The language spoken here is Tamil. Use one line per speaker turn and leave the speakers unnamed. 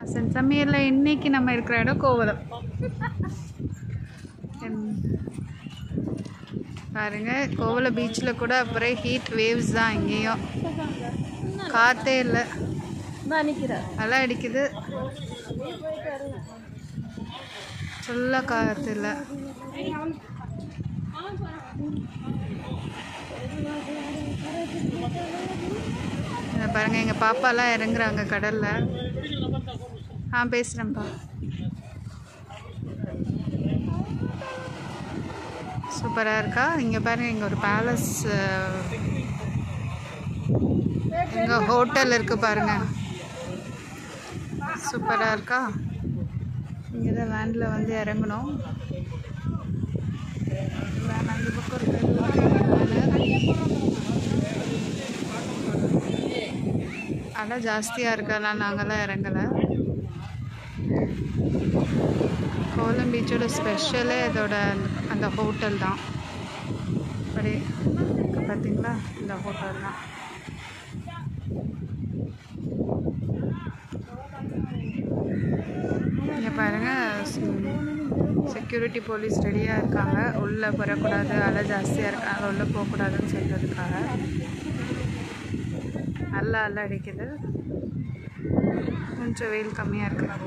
சமையல்ல இன்னைக்கு நம்ம இருக்கிற இடம் கோவளம். பாருங்க, கோவளம் பீச்சில் கூட அப்புறம் ஹீட் வேவ்ஸ் தான். இங்கேயும் காற்றே இல்லை, அலை அடிக்குது, ஃபுல்லாக காற்று இல்லை. பாருங்க, எங்கள் பாப்பாலாம் இறங்குறாங்க கடலில். பேசுகிறேன்ப்பா. சூப்பராக இருக்கா? இங்கே பாருங்கள், இங்கே ஒரு பேலஸ், இங்கே ஹோட்டல் இருக்குது பாருங்கள். சூப்பராக இருக்கா? இங்கே தான் வேனில் வந்து இறங்கணும். வேன் அந்த பக்கம் அலை ஜாஸ்தியாக இருக்கலாம், நாங்களாம் இறங்கலை. கோவளம் பீச்சோட ஸ்பெஷலே இதோட அந்த ஹோட்டல் தான். அப்படி பார்த்தீங்களா, இந்த ஹோட்டல் தான். இங்கே பாருங்கள், செக்யூரிட்டி போலீஸ் ரெடியாக இருக்காங்க. உள்ளே வரக்கூடாது, அலை ஜாஸ்தியாக இருக்காங்க, உள்ளே போகக்கூடாதுன்னு சொல்கிறதுக்காக. நல்லா அலை அடிக்குது, கொஞ்சம் வெயில் கம்மியாக இருக்குது.